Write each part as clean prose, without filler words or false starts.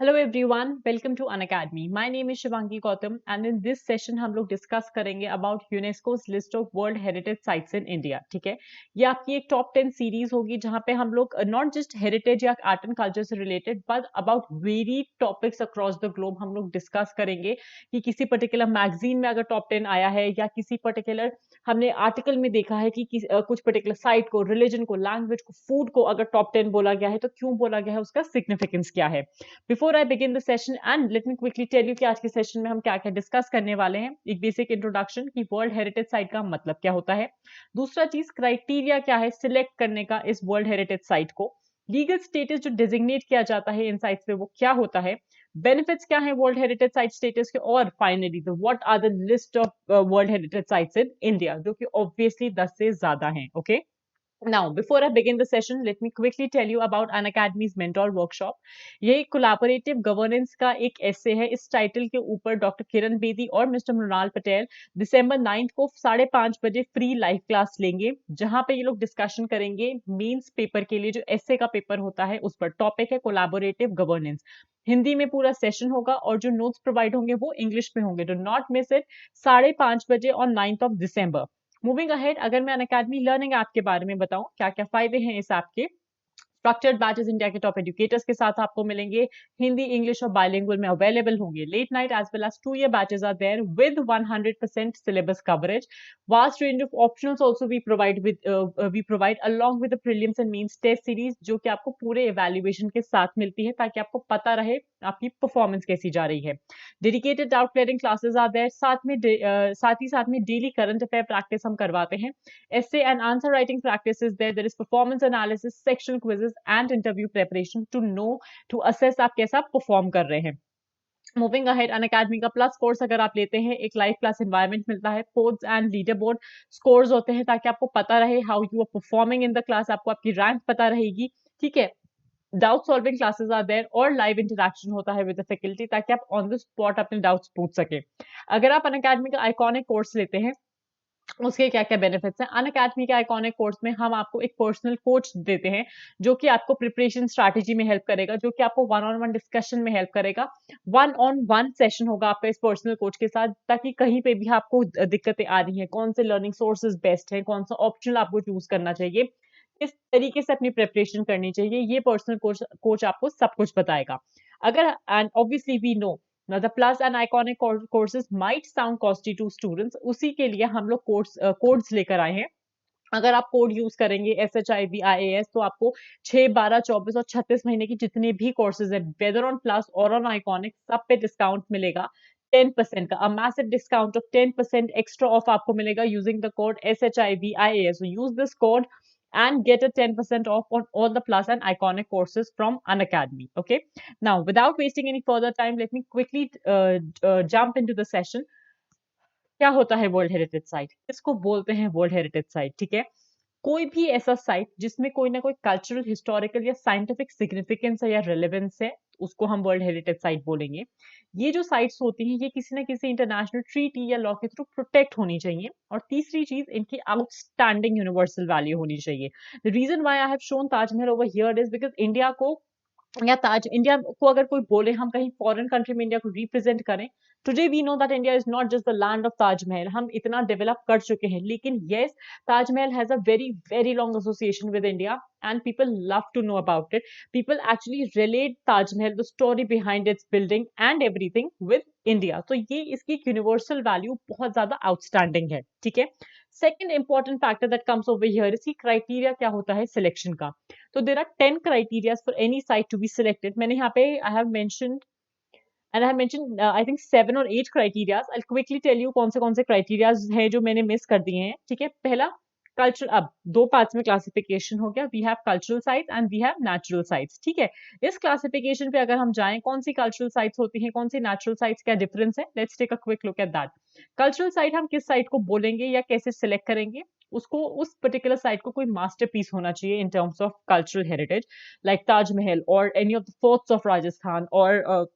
Hello everyone, welcome to Unacademy. My name is Shivangi Gautam and in this session हम लोग discuss करेंगे about UNESCO's list of world heritage sites in India. ठीक है, ये आपकी एक टॉप 10 सीरीज होगी जहां पे हम लोग नॉट जस्ट हेरिटेज या आर्ट एंड कल्चर से related but about very topics across the globe हम लोग डिस्कस करेंगे कि किसी पर्टिकुलर मैगजीन में अगर टॉप 10 आया है या किसी पर्टिकुलर हमने आर्टिकल में देखा है कि कुछ पर्टिकुलर साइट को, रिलीजन को, लैंग्वेज को, फूड को अगर टॉप 10 बोला गया है तो क्यों बोला गया है, उसका सिग्निफिकेंस क्या है। Before I begin the session and let me quickly tell you कि आज के सेशन में हम क्या क्या डिस्कस करने वाले हैं। एक बेसिक इंट्रोडक्शन कि वर्ल्ड हेरिटेज साइट का मतलब क्या होता है। दूसरा चीज, क्राइटेरिया क्या है सिलेक्ट करने का इस वर्ल्ड हेरिटेज साइट को। लीगल स्टेटस जो डिजिग्नेट किया जाता है इन साइट्स पे वो क्या होता है। बेनिफिट्स क्या है वर्ल्ड हेरिटेज साइट स्टेटस के। और finally the what are the list of world heritage sites in India, जो कि ऑब्वियसली 10 से ज्यादा हैं। Okay, Now, before I begin the session, let me quickly tell you about Unacademy's mentor workshop. ये collaborative governance का एक ऐसे है। इस टाइटल के ऊपर डॉक्टर किरण बेदी और मिस्टर मृणाल पटेल दिसंबर 9 को 5:30 बजे फ्री लाइव क्लास लेंगे, जहां पे ये लोग डिस्कशन करेंगे मेंस पेपर के लिए जो एसए का पेपर होता है उस पर। टॉपिक है कोलैबोरेटिव गवर्नेंस। हिंदी में पूरा सेशन होगा और जो नोट्स प्रोवाइड होंगे वो इंग्लिश में होंगे। Do not miss it. 5:30 बजे on 9th of December. Moving ahead, अगर मैं अनअकैडमी लर्निंग ऐप के बारे में बताऊं क्या क्या फायदे हैं इस ऐप के। स्ट्रक्चर्ड बैचेस इंडिया के टॉप एजुकेटर्स के साथ आपको मिलेंगे। हिंदी, इंग्लिश और बायलिंगुअल में अवेलेबल होंगे। Late night as well as 2 year batches are there with 100% syllabus coverage. Vast range of options also we provide along with the prelims and mains test series, जो कि आपको पूरे इवैल्यूएशन के साथ मिलती है ताकि आपको पता रहे आपकी परफॉर्मेंस कैसी जा रही है। Dedicated doubt clearing classes are there. साथ ही डेली करंट अफेयर प्रैक्टिस हम करवाते हैं। Essay and answer writing practice is there. There is performance analysis, section quizzes and interview preparation to know, to assess आप कैसा परफॉर्म कर रहे हैं। मूविंग अहेड, अनअकैडमी का प्लस कोर्स अगर आप लेते हैं, एक लाइव क्लास एनवायरनमेंट मिलता है, pods and leader board scores होते हैं ताकि आपको पता रहे how you are performing in the class, आपको आपकी रैंक पता रहेगी। ठीक है, doubt solving classes are there और लाइव इंटरेक्शन होता है विद द फैकल्टी ताकि आप ऑन द स्पॉट अपने डाउट्स पूछ सके। अगर आप अनअकैडमी का आइकॉनिक कोर्स लेते हैं उसके क्या क्या बेनिफिट्स हैं। अनअकैडमी के आइकॉनिक कोर्स में हम आपको एक पर्सनल कोच देते हैं जो कि आपको प्रिपरेशन स्ट्रैटेजी में हेल्प करेगा, जो कि आपको वन ऑन वन डिस्कशन में हेल्प करेगा। वन ऑन वन सेशन होगा आपका इस पर्सनल कोच के साथ, ताकि कहीं पे भी आपको दिक्कतें आ रही हैं, कौन से लर्निंग सोर्सेज बेस्ट है, कौन सा ऑप्शनल आपको चूज करना चाहिए, किस तरीके से अपनी प्रिपरेशन करनी चाहिए, ये पर्सनल कोच आपको सब कुछ बताएगा। अगर and obviously we know Now, the plus and iconic courses might sound costly to students. उसी के लिए हम लोग कोड्स लेकर आए हैं। अगर आप कोड यूज करेंगे SHIVIAS तो आपको 6, 12, 24 और 36 महीने की जितने भी कोर्सेज है, वेदर ऑन प्लस और ऑन आइकॉनिक, सब पे डिस्काउंट मिलेगा 10% का। A massive discount of 10% extra off आपको मिलेगा using the code SHIVIAS। So use this code and get a 10% off on all the plus and iconic courses from Unacademy. Okay. Now, without wasting any further time, let me quickly jump into the session. क्या होता है world heritage site, किसको बोलते हैं world heritage site. ठीक है, कोई भी ऐसा साइट जिसमें कोई ना कोई कल्चरल, हिस्टोरिकल या साइंटिफिक सिग्निफिकेंस है या रेलेवेंस है, उसको हम वर्ल्ड हेरिटेज साइट बोलेंगे। ये जो साइट्स होती हैं ये किसी ना किसी इंटरनेशनल ट्रीटी या लॉ के थ्रू प्रोटेक्ट होनी चाहिए। और तीसरी चीज, इनकी आउटस्टैंडिंग यूनिवर्सल वैल्यू होनी चाहिए। The reason why I have shown Taj Mahal over here is because India को या ताज इंडिया को अगर कोई बोले हम कहीं फॉरेन कंट्री में इंडिया को रिप्रेजेंट करें, today we know that India is not just the land of Taj Mahal. हम इतना डेवलप कर चुके हैं, लेकिन yes, Taj Mahal has a very very long association with India and people love to know about it. People actually relate Taj Mahal, the story behind its building and everything with India. तो ये इसकी universal value बहुत ज्यादा outstanding है। ठीक है, second important factor that comes over here इसकी criteria क्या होता है सिलेक्शन का। तो there are 10 criteria for any site to be selected. मैंने यहाँ पे I have mentioned and I have mentioned I think 7 or 8 criteria. I'll quickly tell you कौन से criteria हैं जो मैंने मिस कर दिए हैं। ठीक है, पहला कल्चर, अब दो पार्ट्स में क्लासिफिकेशन हो गया। We have cultural sites and we have natural sites. ठीक है, इस क्लासिफिकेशन पे अगर हम जाएं कौन सी कल्चरल साइट्स होती हैं, कौन सी नेचुरल साइट्स, क्या डिफरेंस है, let's take a quick look at that. Cultural site हम किस साइट को बोलेंगे या कैसे सिलेक्ट करेंगे, उसको उस पर्टिकुलर साइट को कोई मास्टरपीस होना चाहिए in terms of cultural heritage, like Taj Mahal और any of the forts of Rajasthan और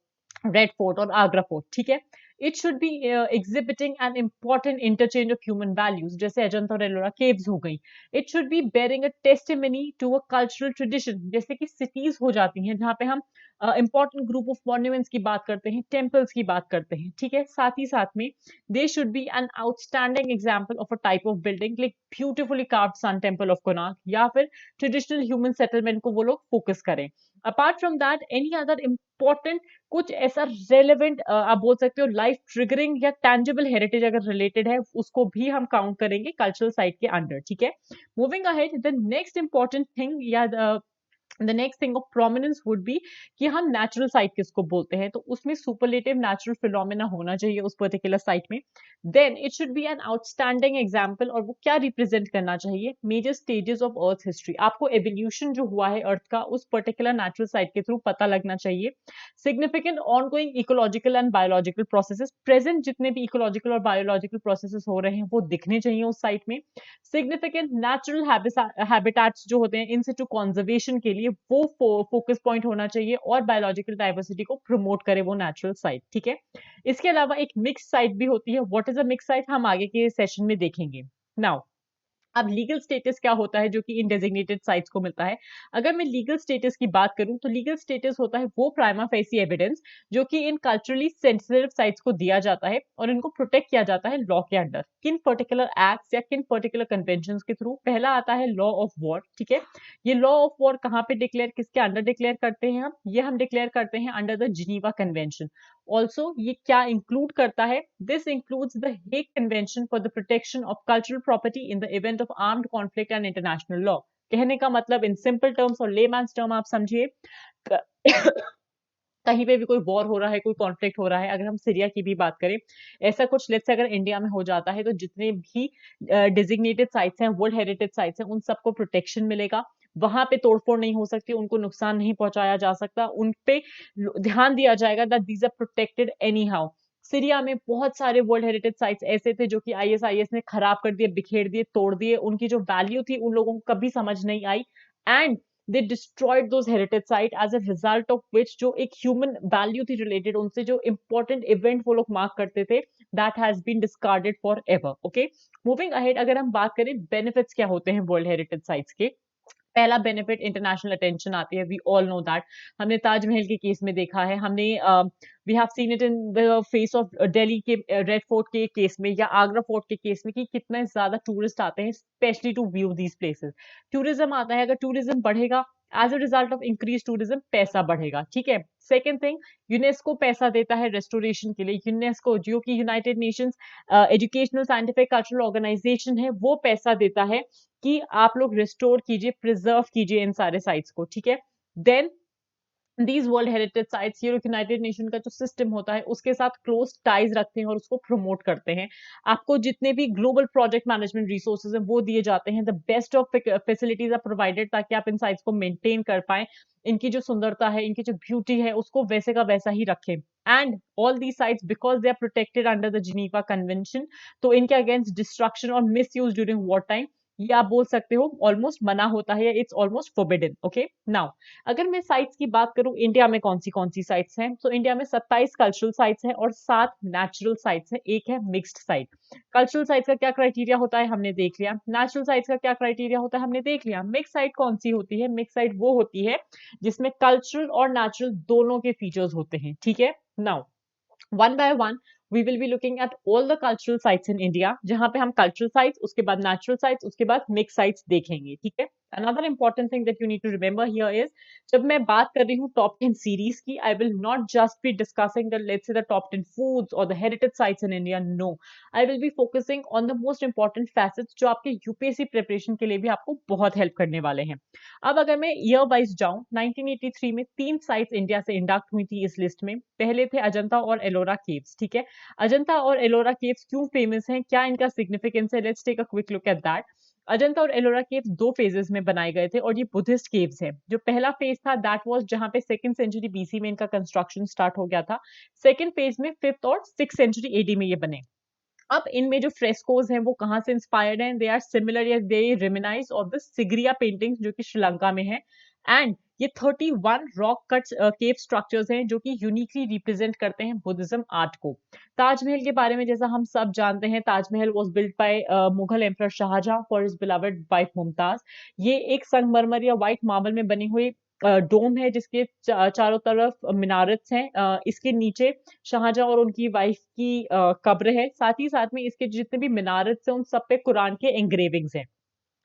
रेड फोर्ट और आगरा फोर्ट। ठीक है, it should be exhibiting an important interchange of human values, जैसे अजंता और एलोरा केव्स हो गई. It should be bearing a testimony to a cultural tradition, जैसे कि सिटीज हो जाती हैं जहाँ पे हम इंपॉर्टेंट ग्रुप ऑफ मॉन्यूमेंट्स की बात करते हैं, टेम्पल्स की बात करते हैं. ठीक है, साथ ही साथ में they should be an outstanding example of a type of building, like beautifully carved sun temple of Konark, या फिर ट्रेडिशनल ह्यूमन सेटलमेंट को वो लोग फोकस करें. Apart from that any other important कुछ ऐसा रेलेवेंट आप बोल सकते हो लाइफ ट्रिगरिंग या टैंजिबल हेरिटेज अगर रिलेटेड है, उसको भी हम काउंट करेंगे कल्चरल साइट के अंडर. ठीक है, moving ahead, the next important thing या the next thing of prominence would be कि हम नेचुरल साइट किसको बोलते हैं, तो उसमें सुपरलेटिव नेचुरल फिनोमेना होना चाहिए उस पर्टिकुलर साइट में. Then it should be an outstanding example, और वो क्या रिप्रेजेंट करना चाहिए, major stages of earth history. आपको एवोल्यूशन जो हुआ है अर्थ का उस पर्टिकुलर नेचुरल साइट के थ्रू पता लगना चाहिए. Significant ongoing ecological and biological processes, present जितने भी इकोलॉजिकल और बायोलॉजिकल प्रोसेसेस हो रहे हैं वो दिखने चाहिए उस साइट में. सिग्निफिकेंट नेचुरल हैबिटेट्स जो होते हैं इन सिटू कंजर्वेशन के लिए वो फोकस पॉइंट होना चाहिए, और बायोलॉजिकल डाइवर्सिटी को प्रमोट करे वो नेचुरल साइट. ठीक है, इसके अलावा एक मिक्स साइट भी होती है. What is a mix site, हम आगे के सेशन में देखेंगे. नाउ अब लीगल स्टेटस क्या होता है जो कि इन डेजिग्नेटेड साइट्स को मिलता है. अगर मैं लीगल स्टेटस की बात करूं तो लीगल स्टेटस होता है वो प्राइमा फेसी एविडेंस जो कि इन कल्चरली सेंसिटिव साइट्स को दिया जाता है और इनको प्रोटेक्ट किया जाता है लॉ के अंडर, किन पर्टिकुलर एक्ट्स या किन पर्टिकुलर कन्वेंशन के थ्रू. पहला आता है लॉ ऑफ वॉर. ठीक है, ये लॉ ऑफ वॉर कहाँ पे डिक्लेयर, किसके अंडर डिक्लेयर करते हैं हम, ये हम डिक्लेयर करते हैं under the Geneva convention. Also ये क्या इंक्लूड करता है, this includes the Hague convention for the protection of cultural property in the event of armed conflict and international law. कहने का मतलब इन सिंपल टर्म्स और लेमैन्स टर्म आप समझिए, कहीं पे भी कोई वॉर हो रहा है, कोई कॉन्फ्लिक्ट हो रहा है, अगर हम सीरिया की भी बात करें, ऐसा कुछ लेट्स से अगर इंडिया में हो जाता है तो जितने भी डिजिग्नेटेड साइट्स हैं, वर्ल्ड हेरिटेज साइट्स हैं, उन सबको प्रोटेक्शन मिलेगा. वहां पे तोड़फोड़ नहीं हो सकती, उनको नुकसान नहीं पहुंचाया जा सकता, उन पे ध्यान दिया जाएगा that these are protected anyhow. Syria में बहुत सारे वर्ल्ड हेरिटेज साइट्स ऐसे थे जो कि आईएसआईएस ने खराब कर दिए, बिखेर दिए, तोड़ दिए. उनकी जो वैल्यू थी उन लोगों को कभी समझ नहीं आई, and they destroyed those heritage site as a result of which जो एक human value थी related उनसे, जो important event वो लोग mark करते थे, that has been discarded forever. Okay, moving ahead, अगर हम बात करें benefits क्या होते हैं world heritage sites के. पहला बेनिफिट इंटरनेशनल अटेंशन आती है, वी ऑल नो दैट. हमने ताजमहल के केस में देखा है, हमने we have seen it in the face of Delhi के रेड फोर्ट के केस में या आगरा फोर्ट के केस में कि कितने ज्यादा टूरिस्ट आते हैं specially to view these places. Tourism आता है, अगर टूरिज्म बढ़ेगा as a result of increase tourism पैसा बढ़ेगा. ठीक है, सेकेंड थिंग, यूनेस्को पैसा देता है रेस्टोरेशन के लिए. यूनेस्को जो कि United Nations Educational Scientific Cultural Organisation है, वो पैसा देता है कि आप लोग रिस्टोर कीजिए, प्रिजर्व कीजिए इन सारे साइट्स को. ठीक है, then these world heritage sites, ये यूनाइटेड नेशन का जो सिस्टम होता है उसके साथ क्लोज टाइज रखते हैं और उसको प्रमोट करते हैं. आपको जितने भी ग्लोबल प्रोजेक्ट मैनेजमेंट रिसोर्सेज हैं वो दिए जाते हैं, the best of facilities are provided ताकि आप इन साइट्स को मेंटेन कर पाए, इनकी जो सुंदरता है, इनकी जो ब्यूटी है उसको वैसे का वैसा ही रखें. And all the sites because they are protected under the Geneva convention, तो इनके अगेंस्ट डिस्ट्रक्शन और misuse during war time, ये आप बोल सकते हो ऑलमोस्ट मना होता है, it's almost forbidden. Okay, now अगर मैं साइट्स की बात करूं, इंडिया में कौन सी साइट्स हैं, तो इंडिया में 27 कल्चरल साइट्स हैं और 7 नेचुरल साइट्स हैं, एक है मिक्स्ड साइट. कल्चरल साइट्स का क्या क्राइटेरिया होता है हमने देख लिया, नेचुरल साइट्स का क्या क्राइटेरिया होता है हमने देख लिया. मिक्स साइट कौन सी होती है, मिक्स साइट वो होती है जिसमें कल्चरल और नेचुरल दोनों के फीचर्स होते हैं. ठीक है, now one by one we will be looking at all the cultural sites in India, जहां पे हम cultural sites, उसके बाद natural sites, उसके बाद mixed sites देखेंगे. ठीक है, another important thing that you need to remember here is जब मैं बात कर रही हूँ top 10 series की, I will not just be discussing the let's say the top 10 foods or the heritage sites in India. No, I will be focusing on the most important facets जो आपके UPSC preparation के लिए भी आपको बहुत help करने वाले हैं. अब अगर मैं ईयर वाइज जाऊं, 1983 में 3 साइट्स इंडिया से इंडक्ट हुई थी इस लिस्ट में. पहले थे अजंता और एलोरा केव्स. ठीक है, अजंता और एलोरा केव्स क्यों फेमस हैं, क्या इनका सिग्निफिकेंस है, let's take a quick look at that. Ajanta और एलोरा केव्स 2 फेजेस में बनाए गए थे और ये बुद्धिस्ट केव्स हैं. जो पहला फेज था दैट वाज जहां पे 2nd सेंचुरी बीसी में इनका कंस्ट्रक्शन स्टार्ट हो गया था. सेकंड फेज में 5th और 6th सेंचुरी एडी में ये बने. अब इनमें जो फ्रेस्कोज हैं वो कहाँ से इंस्पायर्ड हैं, दे आर सिमिलर या दे रिमिनाइज ऑफ द सिग्रिया पेंटिंग्स जो कि श्रीलंका में है. एंड ये 31 रॉक कट केव स्ट्रक्चर्स हैं जो कि यूनिकली रिप्रेजेंट करते हैं बुद्धिज्म आर्ट को। ताजमहल के बारे में जैसा हम सब जानते हैं, Taj Mahal was built by Mughal emperor Shah Jahan for his beloved wife Mumtaz. ये एक संगमरमर या व्हाइट मार्बल में बनी हुई डोम है जिसके चारों तरफ मिनारत्स हैं। इसके नीचे शाहजहां और उनकी वाइफ की कब्र है। साथ ही साथ में इसके जितने भी मिनारत्स हैं उन सब पे कुरान के एंग्रेविंग्स हैं।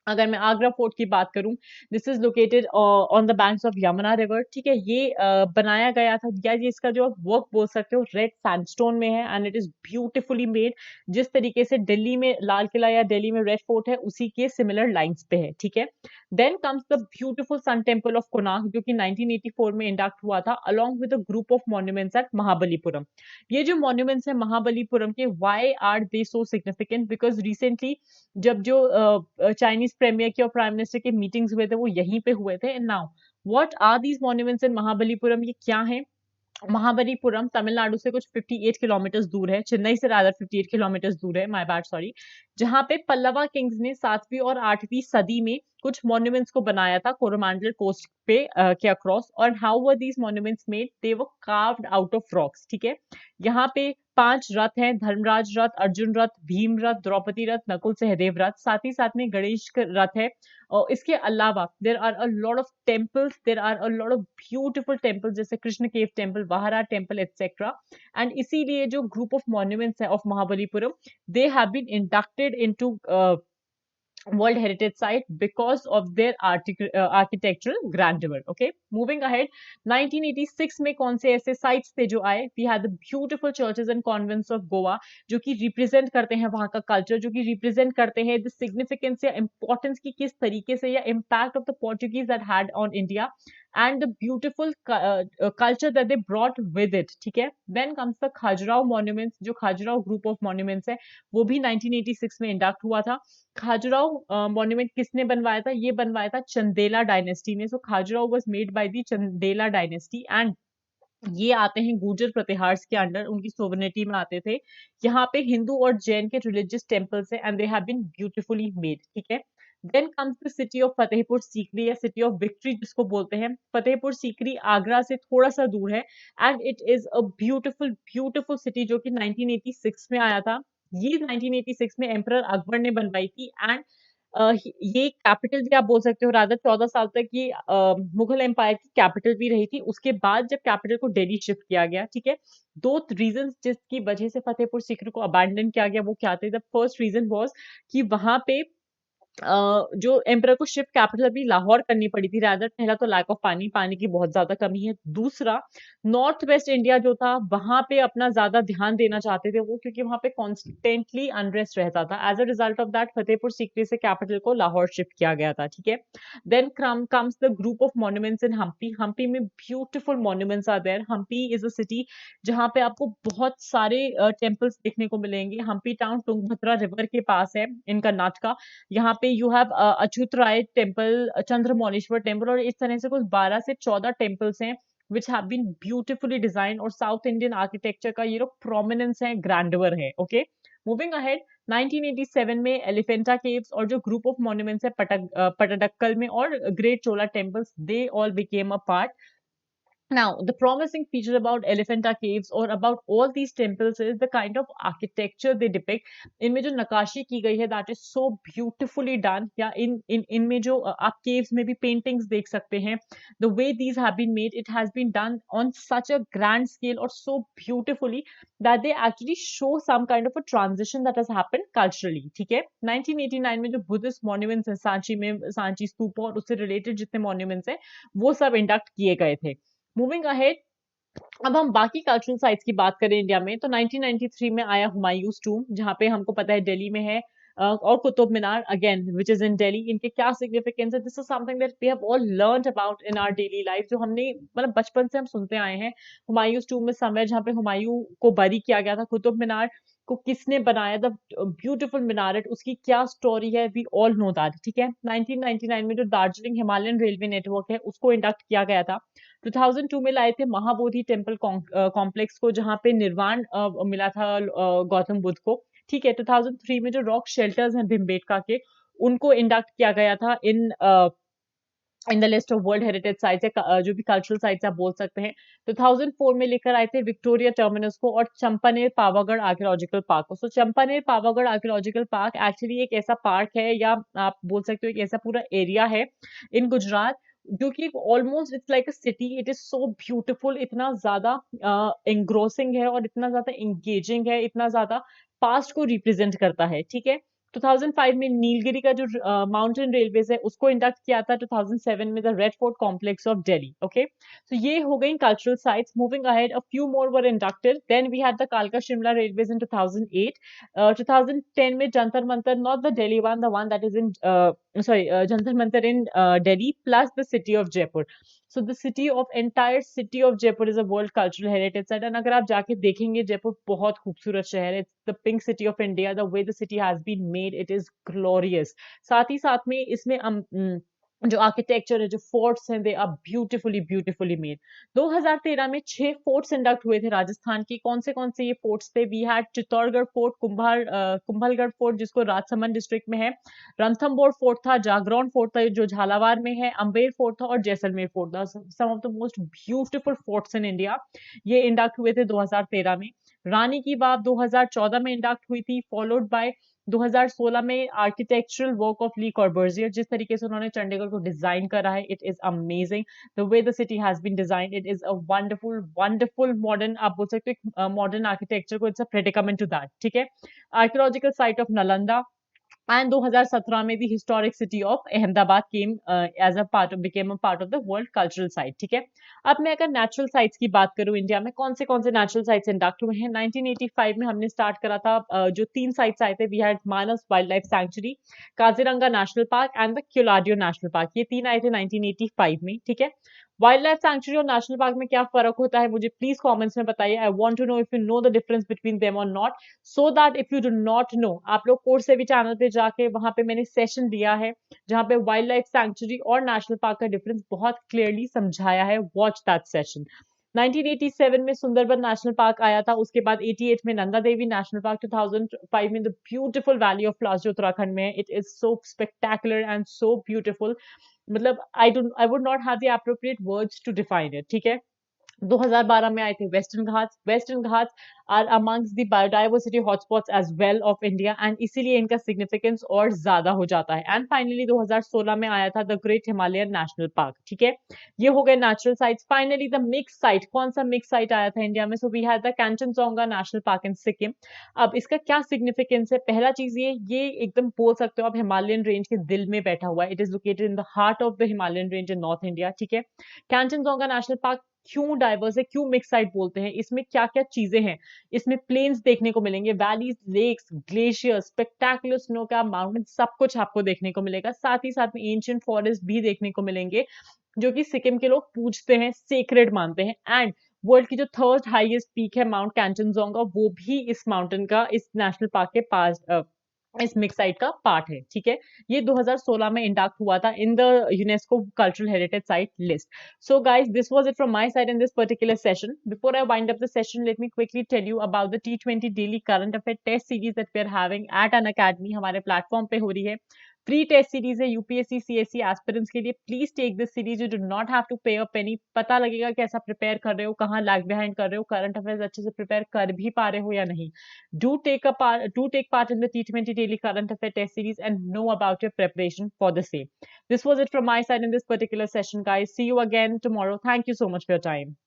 अगर मैं आगरा फोर्ट की बात करूं, this is located on the banks of Yamuna river. ठीक है, ये बनाया गया था, या ये इसका जो वर्क बोल सकते हो रेड सैंडस्टोन में है and it is beautifully made. जिस तरीके से दिल्ली में लाल किला या दिल्ली में रेड फोर्ट है, उसी के सिमिलर लाइंस पे है। ठीक है, then comes the beautiful sun temple of Konark जो कि 1984 में इंडक्ट हुआ था along with a group of monuments at Mahabalipuram. ये जो मॉन्यूमेंट्स है महाबलीपुरम के, why are they so significant? Because recently जब जो चाइनीज प्रीमियर के और प्राइम मिनिस्टर के मीटिंग्स हुए थे वो यहीं पे हुए थे। Now what are these monuments in Mahabalipuram? ये क्या है? महाबलीपुरम तमिलनाडु से कुछ 58 किलोमीटर दूर है, चेन्नई से रादर 58 किलोमीटर दूर है, माय बैड सॉरी। जहां पे पल्लवा किंग्स ने 7वीं और 8वीं सदी में कुछ मॉन्यूमेंट्स को बनाया था कोरोमांडल कोस्ट पे के अक्रॉस। और how were these monuments made? They were carved out of rocks. ठीक है, यहाँ पे 5 रथ हैं, धर्मराज रथ, अर्जुन रथ, भीम रथ, द्रौपदी रथ, नकुल सहदेव रथ, साथ ही साथ में गणेश का रथ है। और इसके अलावा there are a lot of temples, there are a lot of beautiful temples जैसे Krishna cave temple, Varaha temple etcetera. And इसीलिए जो ग्रुप ऑफ मॉन्यूमेंट्स है of Mahabalipuram, they have been inducted into World Heritage Site because of their architectural grandeur. Okay, moving ahead, 1986 में कौन से ऐसे sites थे जो आए? We had the beautiful churches and convents of Goa जो कि represent करते हैं वहाँ का culture, जो कि represent करते हैं the significance या importance की किस तरीके से या impact of the Portuguese that had on India and the beautiful culture that they brought with it. ठीक है, then comes the Khajuraho monuments, जो खजुराहो group of monuments है वो भी 1986 में इंडक्ट हुआ था। खजुराहो मॉन्यूमेंट किसने बनवाया था? ये बनवाया था चंदेला डायनेस्टी ने। So Khajuraho was made by the Chandela dynasty and ये आते हैं गुर्जर प्रतिहार के अंडर, उनकी सोवरेनिटी में आते थे। यहाँ पे हिंदू और जैन के रिलीजियस टेम्पल्स हैं and they have been beautifully made. ठीक है, then comes the city of Fatehpur Sikri या सिटी ऑफ विक्ट्री जिसको बोलते हैं। फतेहपुर सीकरी आगरा से थोड़ा सा दूर है and it is a beautiful beautiful city जो कि 1986 में आया था। ये 1986 में एम्परर अकबर ने बनवाई थी एंड ये कैपिटल भी आप बोल सकते हो, रादर 14 साल तक ये मुगल एम्पायर की कैपिटल भी रही थी। उसके बाद जब कैपिटल को दिल्ली शिफ्ट किया गया, ठीक है, दो रीजन जिसकी वजह से फतेहपुर सीकरी को अबैंडन किया गया वो क्या थे? द फर्स्ट रीजन वाज कि वहां पे जो एम्परर को शिफ्ट कैपिटल अभी लाहौर करनी पड़ी थी रादर। पहला तो लैक ऑफ पानी, पानी की बहुत ज्यादा कमी है। दूसरा, नॉर्थ वेस्ट इंडिया जो था वहां पे अपना ज्यादा ध्यान देना चाहते थे वो, क्योंकि वहां पे कॉन्स्टेंटली अनरेस्ट रहता था। As a result of that Fatehpur Sikri से कैपिटल को लाहौर शिफ्ट किया गया था। ठीक है, then comes the group of monuments in Hampi. Hampi में beautiful monuments are there. Hampi is a city जहां पे आपको बहुत सारे टेम्पल्स देखने को मिलेंगे। हम्पी टाउन तुंगभद्रा रिवर के पास है इन कर्नाटका। यहाँ पे you have Achyut Rai temple, Chandramouleshwar temple, और इस तरह से कुछ 12 से 14 टेम्पल्स हैं which have been beautifully designed। और साउथ इंडियन आर्किटेक्चर का ये लोग प्रोमिनेंस है, ग्रैंडवर है। ओके, मूविंग अहेड, 1987 में एलिफेंटा केव्स और जो ग्रुप ऑफ मॉन्यूमेंट्स है पटडक्कल में और great Chola temples, they all became a part. Now, the promising feature about Elephanta caves or about all these temples is the kind of architecture they depict. इनमें जो नक्काशी की गई है that is so beautifully done। या इनमें जो आप caves में भी paintings देख सकते हैं, the way these have been made, it has been done on such a grand scale or so beautifully that they actually show some kind of a transition that has happened culturally। ठीक है, 1989 में जो Buddhist monuments हैं सांची में, सांची स्तूप और उससे related जितने monuments हैं वो सब इंडक्ट किए गए थे। मूविंग अहेड, अब हम बाकी कल्चरल साइट्स की बात करें इंडिया में, तो 1993 में आया हुमायूंस टूम जहां पे हमको पता है दिल्ली में है। और Qutub Minar again which is in Delhi. इनके क्या सिग्निफिकेंस है? This is something that we have all learned about in our daily life, जो हमने मतलब बचपन से हम सुनते आए हैं। हुमायूंस टूम में समय जहाँ पे हुमायूं को बरी किया गया था। कुतुब मीनार को किसने बनाया? द ब्यूटीफुल मीनारेट, उसकी क्या स्टोरी है? We all know that. ठीक है, 1999 में जो दार्जिलिंग हिमालयन रेलवे नेटवर्क है उसको इंडक्ट किया गया था। 2002 में लाए थे महाबोधि टेम्पल कॉम्प्लेक्स को जहां पे निर्वाण मिला था गौतम बुद्ध को। ठीक है, 2003 में जो रॉक शेल्टर्स हैं भिमबेटका के, उनको इंडक्ट किया गया था in in the list of world heritage sites या जो भी कल्चरल साइट्स आप बोल सकते हैं। 2004 में लेकर आए थे विक्टोरिया टर्मिनस को और चंपानेर पावागढ़ आर्कियोलॉजिकल पार्क को। So Champaner Pavagadh archaeological park actually एक ऐसा पार्क है या आप बोल सकते हो एक ऐसा पूरा एरिया है इन गुजरात जो कि almost it's like a city. It is so beautiful, इतना ज्यादा एंग्रोसिंग है और इतना ज्यादा एंगेजिंग है, इतना ज्यादा पास्ट को रिप्रेजेंट करता है। ठीक है, 2005 में नीलगिरी का जो माउंटेन रेलवेज है उसको इंडक्ट किया था। 2007 में the red fort complex of Delhi. Okay, so ये हो गई cultural sites. Moving ahead, a few more were inducted. Then we had the कालका शिमला रेलवेज इन 2008। 2010 में Jantar Mantar, not the Delhi one, the one that is in sorry, Jantar Mantar in Delhi plus the city of Jaipur. So the entire city of Jaipur is a world cultural heritage site. And अगर आप जाके देखेंगे जयपुर बहुत खूबसूरत शहर है। It's the pink city of India. The way the city has been made, it is glorious. साथ ही साथ में इसमें जो आर्किटेक्चर है, जो फोर्ट्स हैं, they are beautifully beautifully made. 2013 में 6 फोर्ट्स इंडक्ट हुए थे राजस्थान की। कौन से ये फोर्ट्स थे? We had Chittorgarh fort, Kumbhalgarh fort जिसको राजसमंद डिस्ट्रिक्ट में है, रणथंबोर फोर्ट था, जागरण फोर्ट था जो झालावाड़ में है, अम्बेर फोर्ट था और जैसलमेर फोर्ट था। Some of the most beautiful forts in India ये इंडक्ट हुए थे 2013 में। रानी की वाव 2014 में इंडक्ट हुई थी, फॉलोड बाय 2016 में architectural work of Le Corbusier. जिस तरीके से उन्होंने चंडीगढ़ को डिजाइन करा है, it is amazing. The way the city has been designed, it is a wonderful wonderful modern, आप बोल सकते हो मॉडर्न आर्किटेक्चर को, it's a predicament to that. ठीक है, archaeological site of Nalanda. And 2017 में the historic city of Ahmedabad became a part of the world cultural site। ठीक है, अब मैं अगर नेचुरल साइट्स की बात करूं इंडिया में कौन से नेचुरल साइट्स इंडक्ट हुए हैं। 1985 में हमने स्टार्ट करा था, जो 3 साइट्स आए थे। We had Manas wildlife sanctuary, Kaziranga national park and the Keoladeo national park. ये 3 आए थे 1985 में। ठीक है, वाइल्ड लाइफ सैंक्चुरी और नेशनल पार्क में क्या फर्क होता है मुझे प्लीज कमेंट्स में बताइए। I want to know if you know the difference between them और not, so that if you do not know, आप लोग कोर्स से भी चैनल पे जाके वहां पे मैंने सेशन दिया है जहां पे वाइल्ड लाइफ सैंक्चुरी और नेशनल पार्क का डिफरेंस बहुत क्लियरली समझाया है। Watch that session. 1987 में सुंदरबन नेशनल पार्क आया था, उसके बाद 88 में नंदा देवी नेशनल पार्क, 2005 में the beautiful valley of flowers जो उत्तराखंड में है। It is so spectacular and so beautiful, मतलब I would not have the appropriate words to define it. ठीक है, 2012 में आए थे Western Ghats. Western Ghats are amongst the biodiversity hotspots as well of India and इसीलिए इनका सिग्निफिकेंस और ज्यादा हो जाता है। एंड फाइनली 2016 में आया था the great Himalayan national park. ठीक है, ये हो गए natural sites. Finally the mix site, कौन सा मिक्स साइट आया था इंडिया में? So we had the Kanchenjunga national park in Sikkim. अब इसका क्या सिग्निफिकेंस है? पहला चीज ये एकदम बोल सकते हो आप हिमालयन रेंज के दिल में बैठा हुआ है। It is located in the heart of the Himalayan range in north India. ठीक है, कांचनजोंगा नेशनल पार्क क्यों डाइवर्स है, क्यों मिक्स साइट बोलते हैं? इसमें क्या क्या चीजें हैं? इसमें प्लेन्स देखने को मिलेंगे, valleys, lakes, glaciers, spectacular snow cap mountain, सब कुछ आपको देखने को मिलेगा। साथ ही साथ में एंशिएंट फॉरेस्ट भी देखने को मिलेंगे जो कि सिक्किम के लोग पूजते हैं, सेक्रेड मानते हैं। एंड वर्ल्ड की जो थर्ड हाईएस्ट पीक है माउंट कैंचनजोंगा, वो भी इस माउंटेन का, इस नेशनल पार्क के पास इस मिक्स साइट का पार्ट है। ठीक है, ये 2016 में इंडक्ट हुआ था in the UNESCO cultural heritage site list. So guys, this was it from my side in this particular session. Before I wind up the session, let me quickly tell you about the T20 Daily Current Affair Test Series that we are having at Unacademy. हमारे platform पे हो रही है। Free test series है UPSC CSC aspirants के लिए। Please take this series, you do not have to pay a पेनी। पता लगेगा कैसा प्रिपेयर कर रहे हो, कहाँ लैग बिहाइंड कर रहे हो, करंट अफेयर्स अच्छे से प्रिपेयर कर भी पा रहे हो या नहीं। Do take part in the T20 Daily Current Affair Test Series and know about your preparation for the same. This was it from my side in this particular session, guys. See you again tomorrow. Thank you so much for your time.